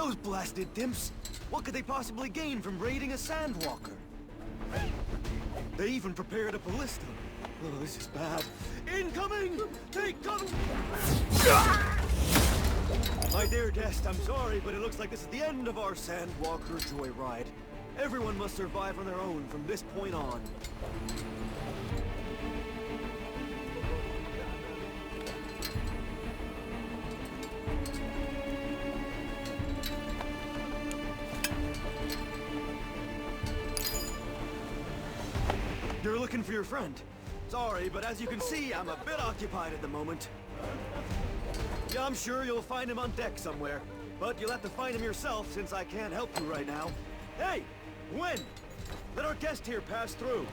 Those blasted dimps! What could they possibly gain from raiding a sandwalker? They even prepared a ballista. Oh, this is bad. Incoming! Take cover! My dear guest, I'm sorry, but it looks like this is the end of our sandwalker joyride. Everyone must survive on their own from this point on. You're looking for your friend. Sorry, but as you can see, I'm a bit occupied at the moment. Yeah, I'm sure you'll find him on deck somewhere. But you'll have to find him yourself, since I can't help you right now. Hey! When? Let our guest here pass through.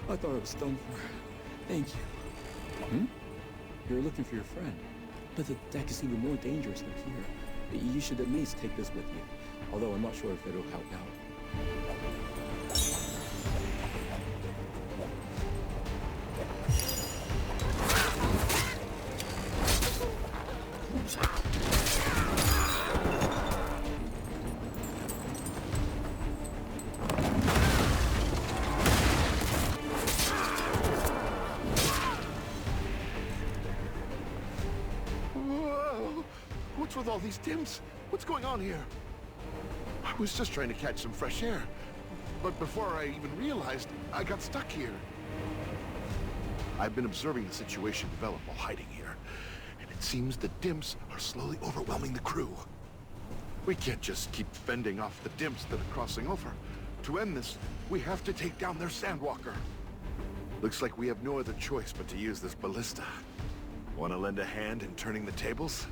I thought I was done for. Thank you. Hmm? You're looking for your friend. But the deck is even more dangerous than here. You should at least take this with you. Although I'm not sure if it'll help out. What's with all these dims? What's going on here? I was just trying to catch some fresh air. But before I even realized, I got stuck here. I've been observing the situation develop while hiding here. And it seems the dimps are slowly overwhelming the crew. We can't just keep fending off the dimps that are crossing over. To end this, we have to take down their sandwalker. Looks like we have no other choice but to use this ballista. Want to lend a hand in turning the tables?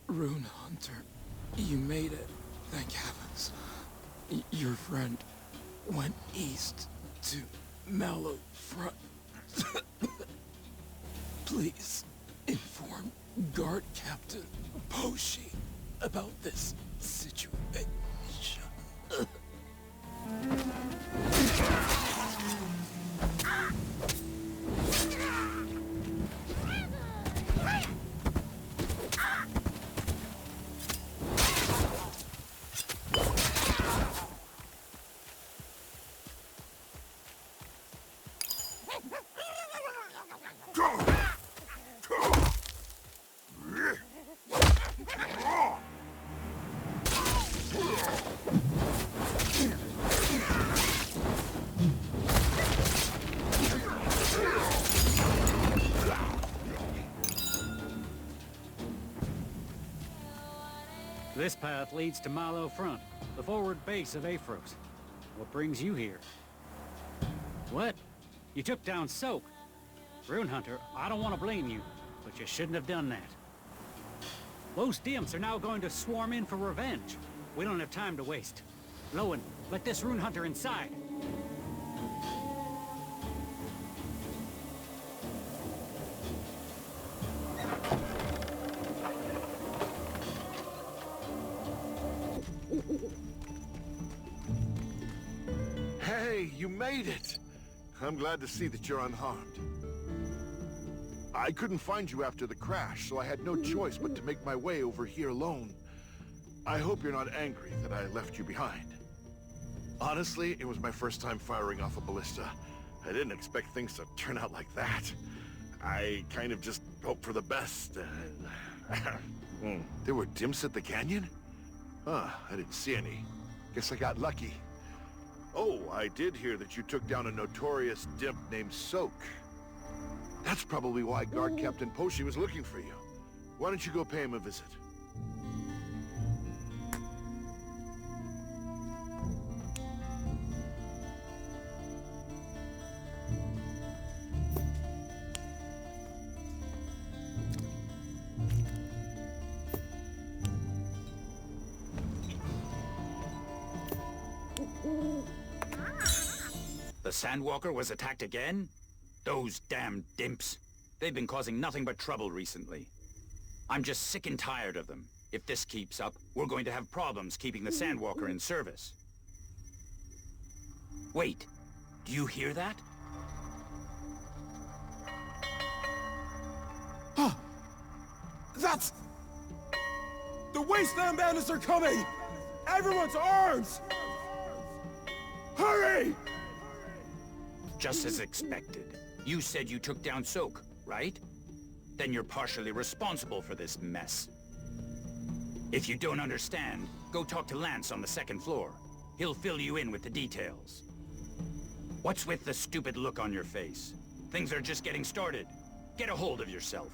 Rune Hunter, you made it, thank heavens. Your friend went east to Mallow Front. Please inform Guard Captain Poshi about this situation. This path leads to Mallow Front, the forward base of Aphros. What brings you here? What? You took down Soak. Rune Hunter, I don't want to blame you, but you shouldn't have done that. Those dimps are now going to swarm in for revenge. We don't have time to waste. Lowen, let this Rune Hunter inside. Hey, you made it! I'm glad to see that you're unharmed. I couldn't find you after the crash, so I had no choice but to make my way over here alone. I hope you're not angry that I left you behind. Honestly, it was my first time firing off a ballista. I didn't expect things to turn out like that. I kind of just hoped for the best. There were dimps at the canyon? Huh, I didn't see any. Guess I got lucky. Oh, I did hear that you took down a notorious dimp named Soak. That's probably why Guard Captain Poshi was looking for you. Why don't you go pay him a visit? The Sandwalker was attacked again? Those damn dimps. They've been causing nothing but trouble recently. I'm just sick and tired of them. If this keeps up, we're going to have problems keeping the Sandwalker in service. Wait, do you hear that? That's... The Wasteland Bandits are coming! Everyone to arms! Hurry! Just as expected. You said you took down Soak, right? Then you're partially responsible for this mess. If you don't understand, go talk to Lance on the second floor. He'll fill you in with the details. What's with the stupid look on your face? Things are just getting started. Get a hold of yourself.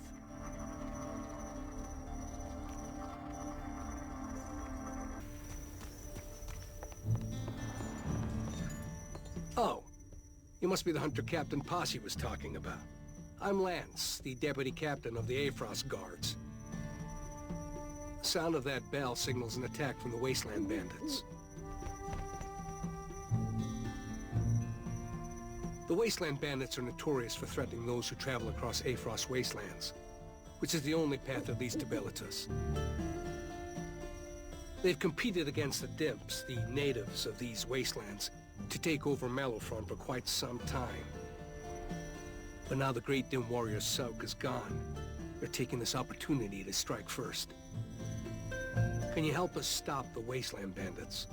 Oh, you must be the hunter Captain Posse was talking about. I'm Lance, the deputy captain of the Afrost Guards. The sound of that bell signals an attack from the Wasteland Bandits. The Wasteland Bandits are notorious for threatening those who travel across Afrost wastelands, which is the only path that leads to Belitus. They've competed against the Dimps, the natives of these wastelands, to take over Malifron for quite some time. But now the great Dim warrior Soak is gone. They're taking this opportunity to strike first. Can you help us stop the Wasteland Bandits?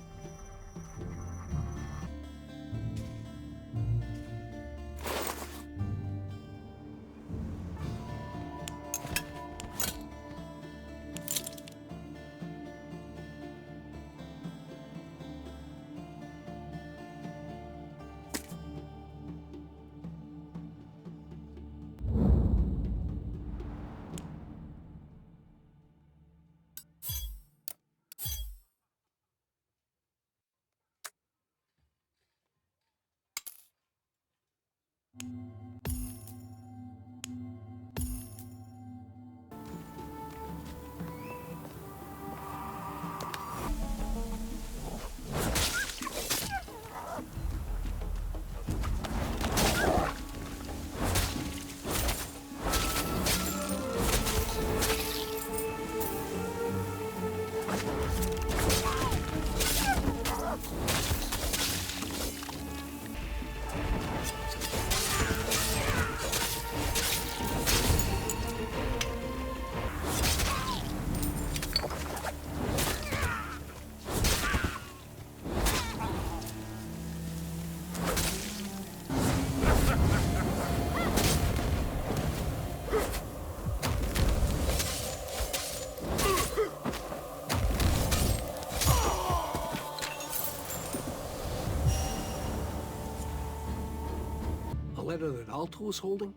Letter that Alto is holding?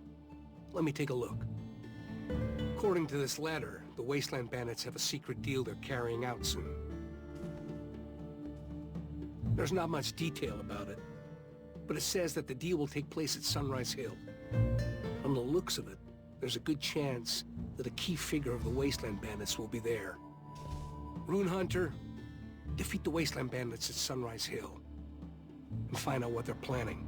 Let me take a look. According to this letter, the Wasteland Bandits have a secret deal they're carrying out soon. There's not much detail about it, but it says that the deal will take place at Sunrise Hill. From the looks of it, there's a good chance that a key figure of the Wasteland Bandits will be there. Rune Hunter, defeat the Wasteland Bandits at Sunrise Hill and find out what they're planning.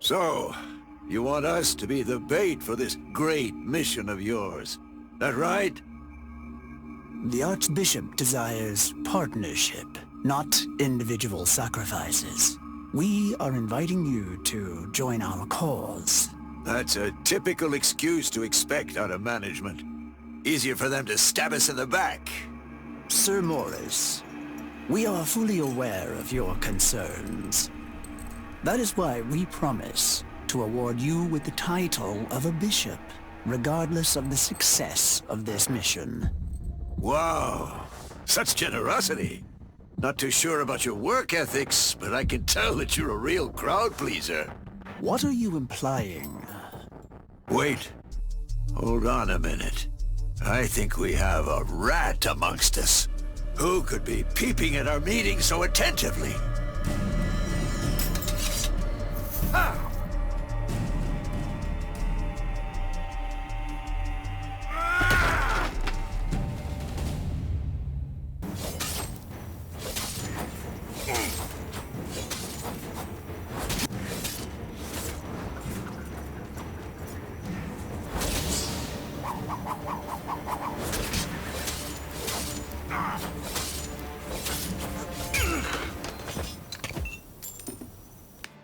So, you want us to be the bait for this great mission of yours. That right? The Archbishop desires partnership, not individual sacrifices. We are inviting you to join our cause. That's a typical excuse to expect out of management. Easier for them to stab us in the back. Sir Morris, we are fully aware of your concerns. That is why we promise to award you with the title of a bishop, regardless of the success of this mission. Wow, such generosity. Not too sure about your work ethics, but I can tell that you're a real crowd pleaser. What are you implying? Wait, hold on a minute. I think we have a rat amongst us. Who could be peeping at our meeting so attentively? Ah!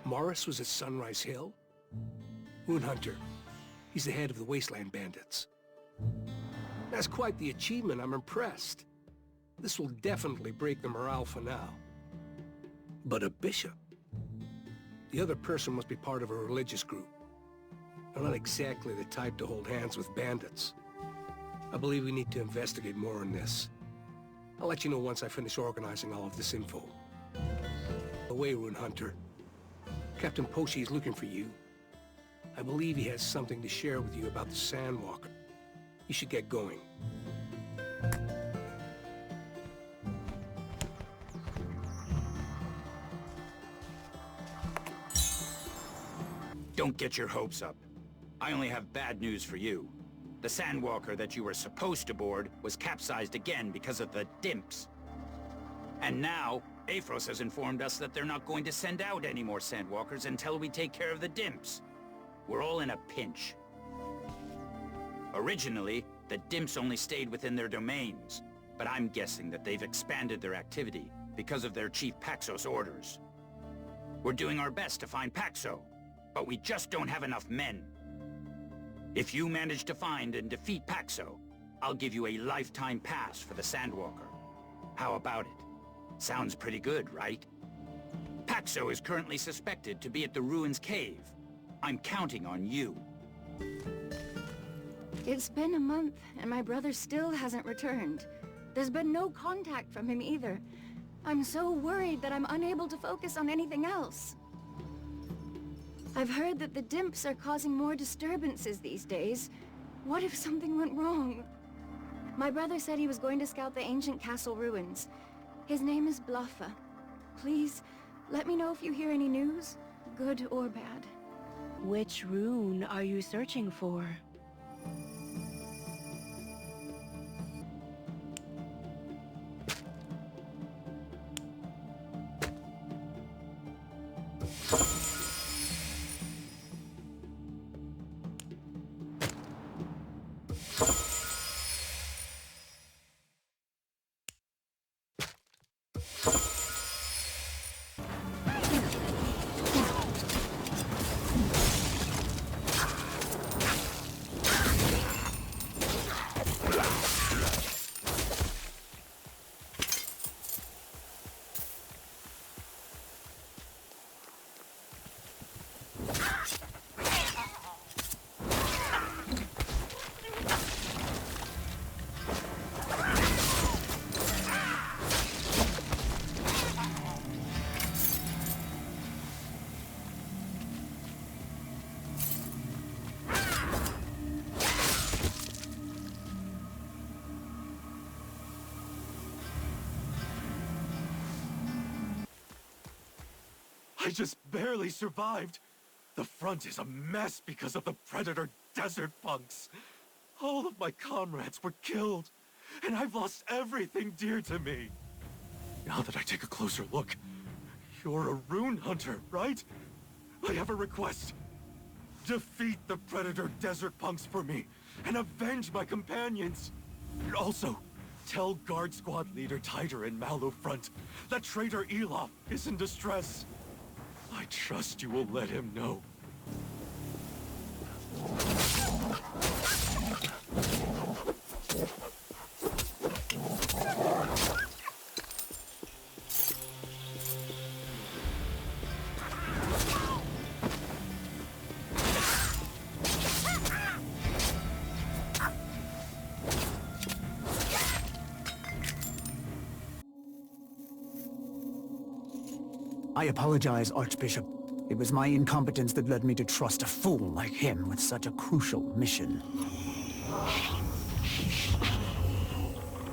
Morris was at Sunrise Hill? Rune Hunter. He's the head of the Wasteland Bandits. That's quite the achievement. I'm impressed. This will definitely break the morale for now. But a bishop? The other person must be part of a religious group. They're not exactly the type to hold hands with bandits. I believe we need to investigate more on this. I'll let you know once I finish organizing all of this info. Away, Rune Hunter. Captain Poshi is looking for you. I believe he has something to share with you about the Sandwalker. You should get going. Don't get your hopes up. I only have bad news for you. The Sandwalker that you were supposed to board was capsized again because of the dimps. And now, Aphros has informed us that they're not going to send out any more Sandwalkers until we take care of the dimps. We're all in a pinch. Originally, the dimps only stayed within their domains, but I'm guessing that they've expanded their activity because of their Chief Paxos' orders. We're doing our best to find Paxo, but we just don't have enough men. If you manage to find and defeat Paxo, I'll give you a lifetime pass for the Sandwalker. How about it? Sounds pretty good, right? Paxo is currently suspected to be at the Ruins Cave. I'm counting on you. It's been a month, and my brother still hasn't returned. There's been no contact from him either. I'm so worried that I'm unable to focus on anything else. I've heard that the dimps are causing more disturbances these days. What if something went wrong? My brother said he was going to scout the ancient castle ruins. His name is Bluffa. Please, let me know if you hear any news, good or bad. Which rune are you searching for? I just barely survived. The front is a mess because of the Predator desert punks. All of my comrades were killed, and I've lost everything dear to me. Now that I take a closer look, you're a rune hunter, right? I have a request. Defeat the Predator Desert Punks for me, and avenge my companions. Also, tell Guard Squad leader Titer in Mallow Front that traitor Elof is in distress. I trust you will let him know. I apologize, Archbishop. It was my incompetence that led me to trust a fool like him with such a crucial mission.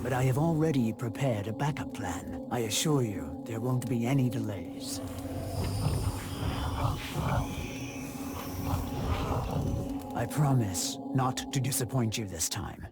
But I have already prepared a backup plan. I assure you, there won't be any delays. I promise not to disappoint you this time.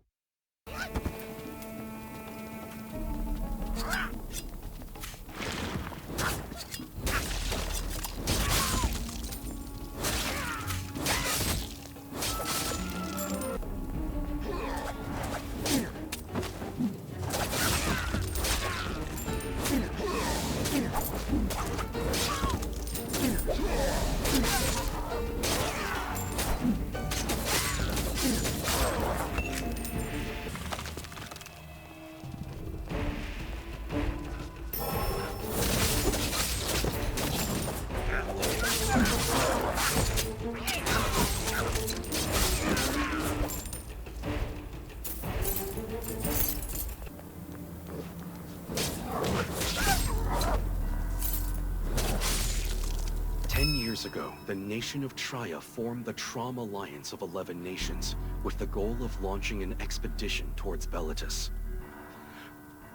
10 years ago, the nation of Traya formed the Trom Alliance of 11 nations, with the goal of launching an expedition towards Bellatus.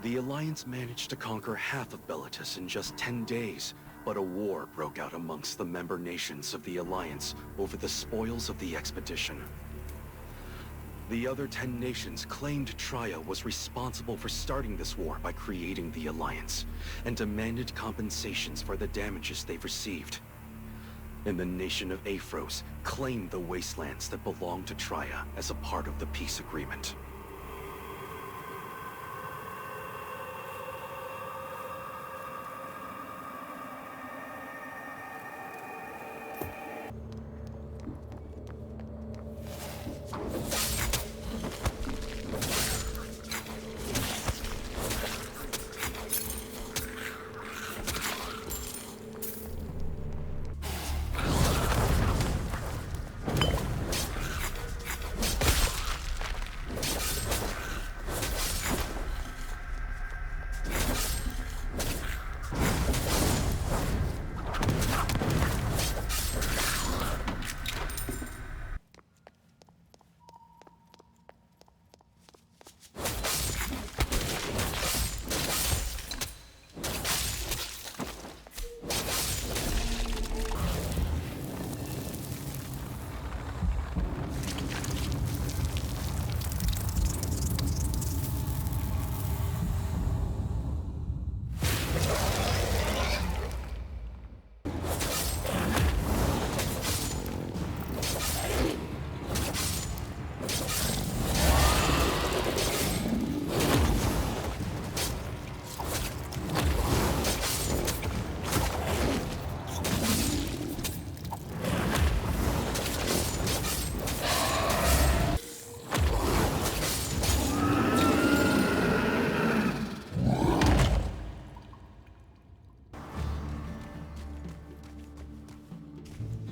The Alliance managed to conquer half of Bellatus in just 10 days, but a war broke out amongst the member nations of the Alliance over the spoils of the expedition. The other 10 nations claimed Traya was responsible for starting this war by creating the Alliance, and demanded compensations for the damages they've received. And the nation of Aphros claimed the wastelands that belonged to Traya as a part of the peace agreement.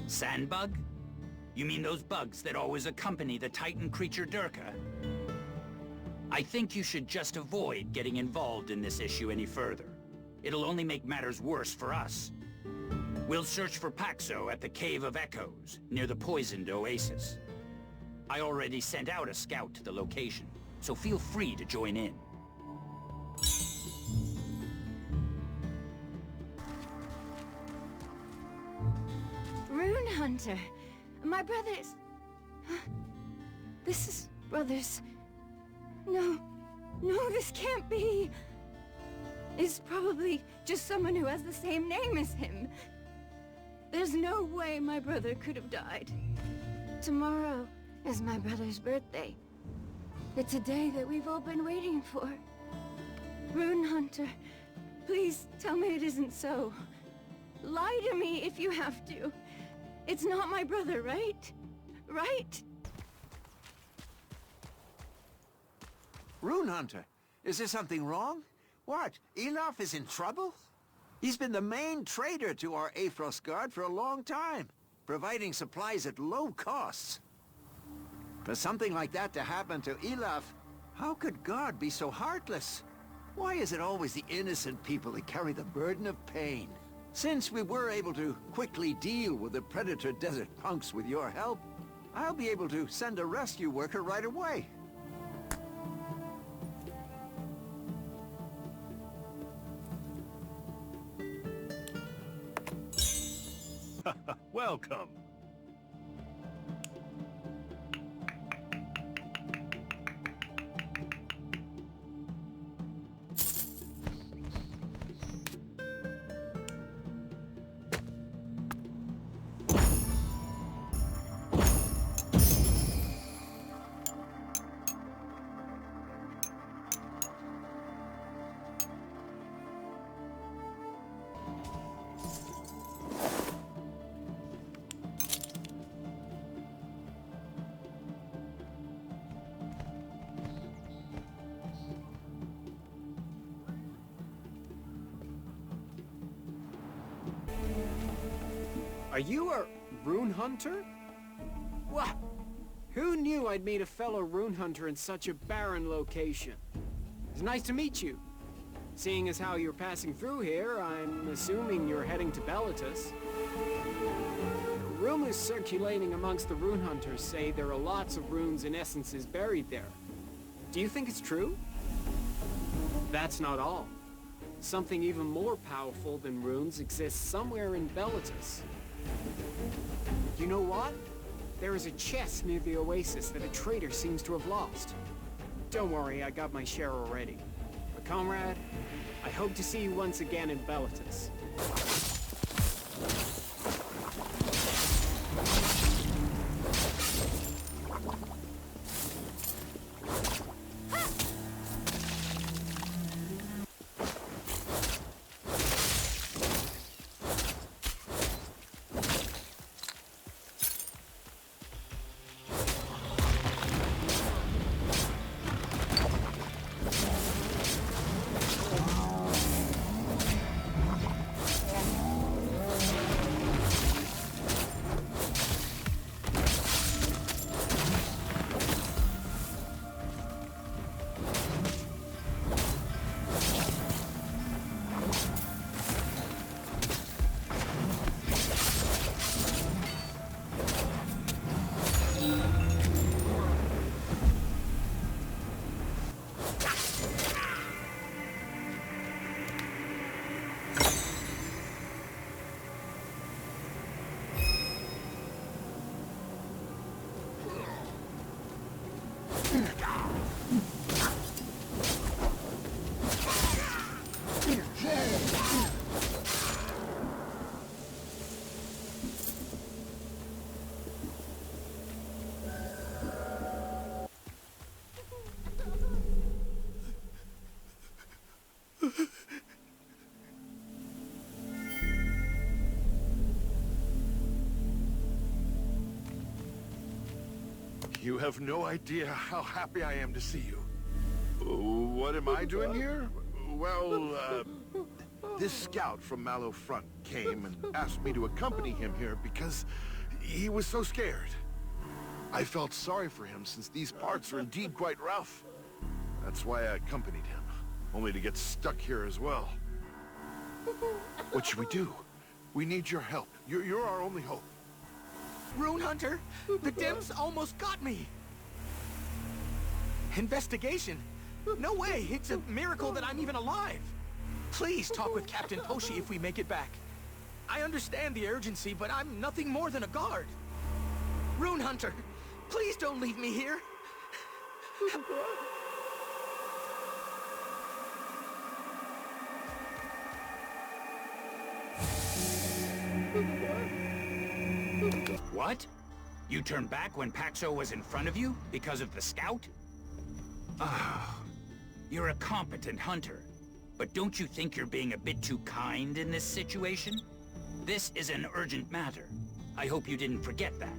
Sandbug? You mean those bugs that always accompany the Titan creature Durka? I think you should just avoid getting involved in this issue any further. It'll only make matters worse for us. We'll search for Paxo at the Cave of Echoes, near the poisoned oasis. I already sent out a scout to the location, so feel free to join in. Rune Hunter, my brothers. This is brothers. No, this can't be. It's probably just someone who has the same name as him. There's no way my brother could have died. Tomorrow is my brother's birthday. It's a day that we've all been waiting for. Rune Hunter, please tell me it isn't so. Lie to me if you have to. It's not my brother, right? Right? Rune Hunter, is there something wrong? What? Elof is in trouble? He's been the main trader to our Aphros Guard for a long time, providing supplies at low costs. For something like that to happen to Elof, how could God be so heartless? Why is it always the innocent people that carry the burden of pain? Since we were able to quickly deal with the Predator Desert punks with your help, I'll be able to send a rescue worker right away. Welcome. Are you a rune hunter? What? Who knew I'd meet a fellow rune hunter in such a barren location? It's nice to meet you. Seeing as how you're passing through here, I'm assuming you're heading to Bellatus. Rumors circulating amongst the rune hunters say there are lots of runes and essences buried there. Do you think it's true? That's not all. Something even more powerful than runes exists somewhere in Bellatus. You know what? There is a chest near the oasis that a trader seems to have lost. Don't worry, I got my share already. But comrade, I hope to see you once again in Bellatus. You have no idea how happy I am to see you. What am I doing here? Well, this scout from Mallow Front came and asked me to accompany him here because he was so scared. I felt sorry for him since these parts are indeed quite rough. That's why I accompanied him, only to get stuck here as well. What should we do? We need your help. You're our only hope. Rune Hunter, the Dims almost got me. Investigation? No way, it's a miracle that I'm even alive. Please talk with Captain Poshi if we make it back. I understand the urgency, but I'm nothing more than a guard. Rune Hunter, please don't leave me here. What? What? You turned back when Paxo was in front of you because of the scout? Ah, you're a competent hunter. But don't you think you're being a bit too kind in this situation? This is an urgent matter. I hope you didn't forget that.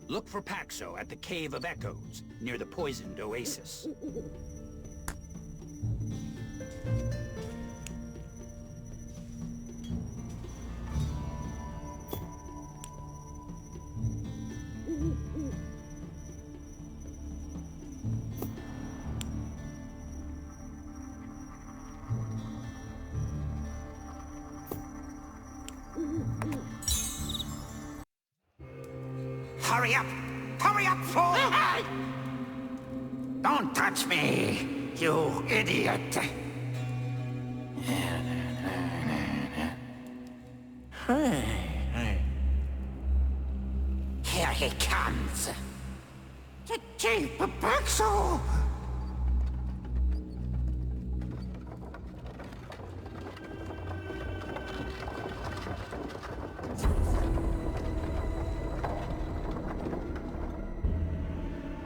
Look for Paxo at the Cave of Echoes, near the poisoned oasis. Hurry up! Hurry up, fool! Don't touch me, you idiot! Here he comes! The Chief Paxo!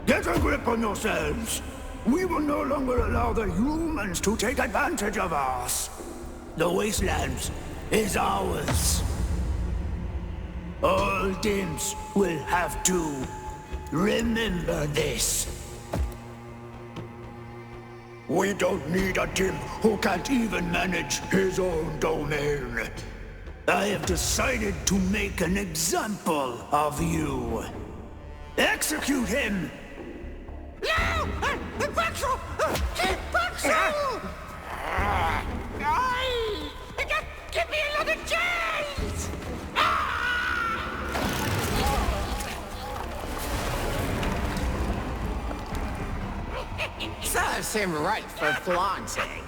Get a grip on yourselves. We will no longer allow the humans to take advantage of us. The wasteland is ours. All Dims will have to remember this. We don't need a Dim who can't even manage his own domain. I have decided to make an example of you. Execute him! No! Paxo! Paxo! Give me another chance! Serves him right for flaunting.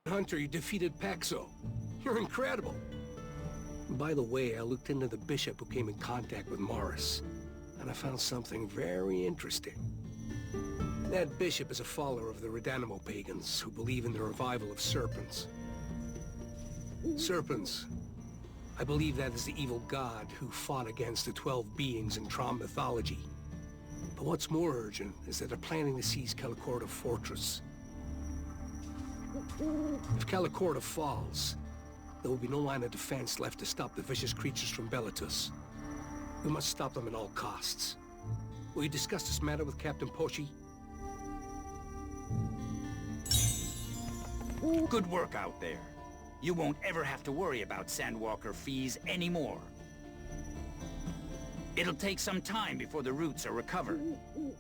Hunter, you defeated Paxo. You're incredible. And by the way, I looked into the bishop who came in contact with Morris, and I found something very interesting. That bishop is a follower of the Redanimo pagans who believe in the revival of serpents. Serpents. I believe that is the evil god who fought against the 12 beings in Trom mythology. But what's more urgent is that they're planning to seize Calicorda Fortress. If Calicorda falls, there will be no line of defense left to stop the vicious creatures from Bellatus. We must stop them at all costs. Will you discuss this matter with Captain Poshi? Good work out there. You won't ever have to worry about Sandwalker fees anymore. It'll take some time before the routes are recovered.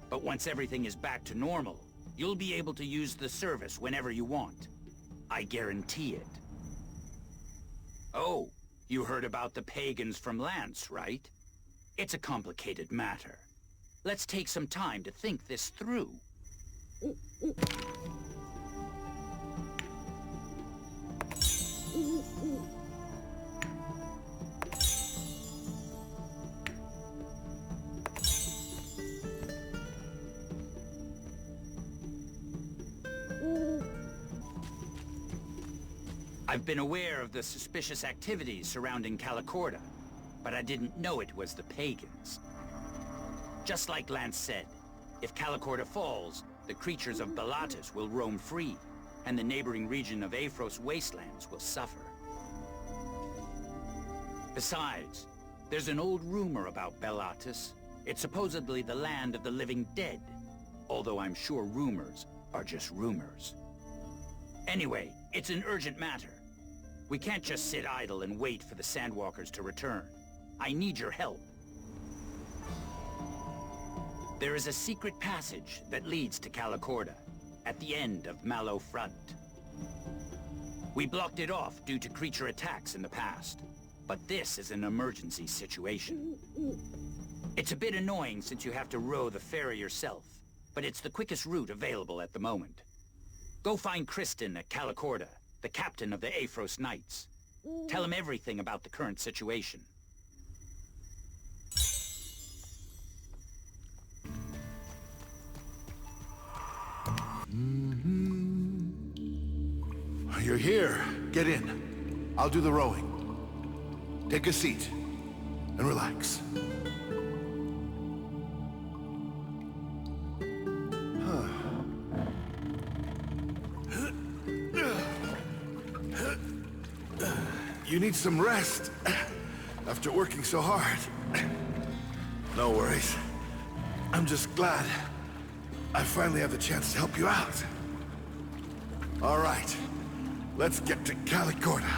But once everything is back to normal, you'll be able to use the service whenever you want. I guarantee it. Oh, You heard about the pagans from Lance, right? It's a complicated matter. Let's take some time to think this through. I've been aware of the suspicious activities surrounding Calicorda, but I didn't know it was the pagans. Just like Lance said, if Calicorda falls, the creatures of Bellatis will roam free, and the neighboring region of Aphros wastelands will suffer. Besides, there's an old rumor about Bellatis. It's supposedly the land of the living dead, although I'm sure rumors are just rumors. Anyway, it's an urgent matter. We can't just sit idle and wait for the Sandwalkers to return. I need your help. There is a secret passage that leads to Calicorda, at the end of Mallow Front. We blocked it off due to creature attacks in the past, but this is an emergency situation. It's a bit annoying since you have to row the ferry yourself, but it's the quickest route available at the moment. Go find Kristen at Calicorda, the captain of the Aphros Knights. Tell him everything about the current situation. You're here. Get in. I'll do the rowing. Take a seat and relax. You need some rest after working so hard. No worries. I'm just glad I finally have the chance to help you out. All right, let's get to Calicorda.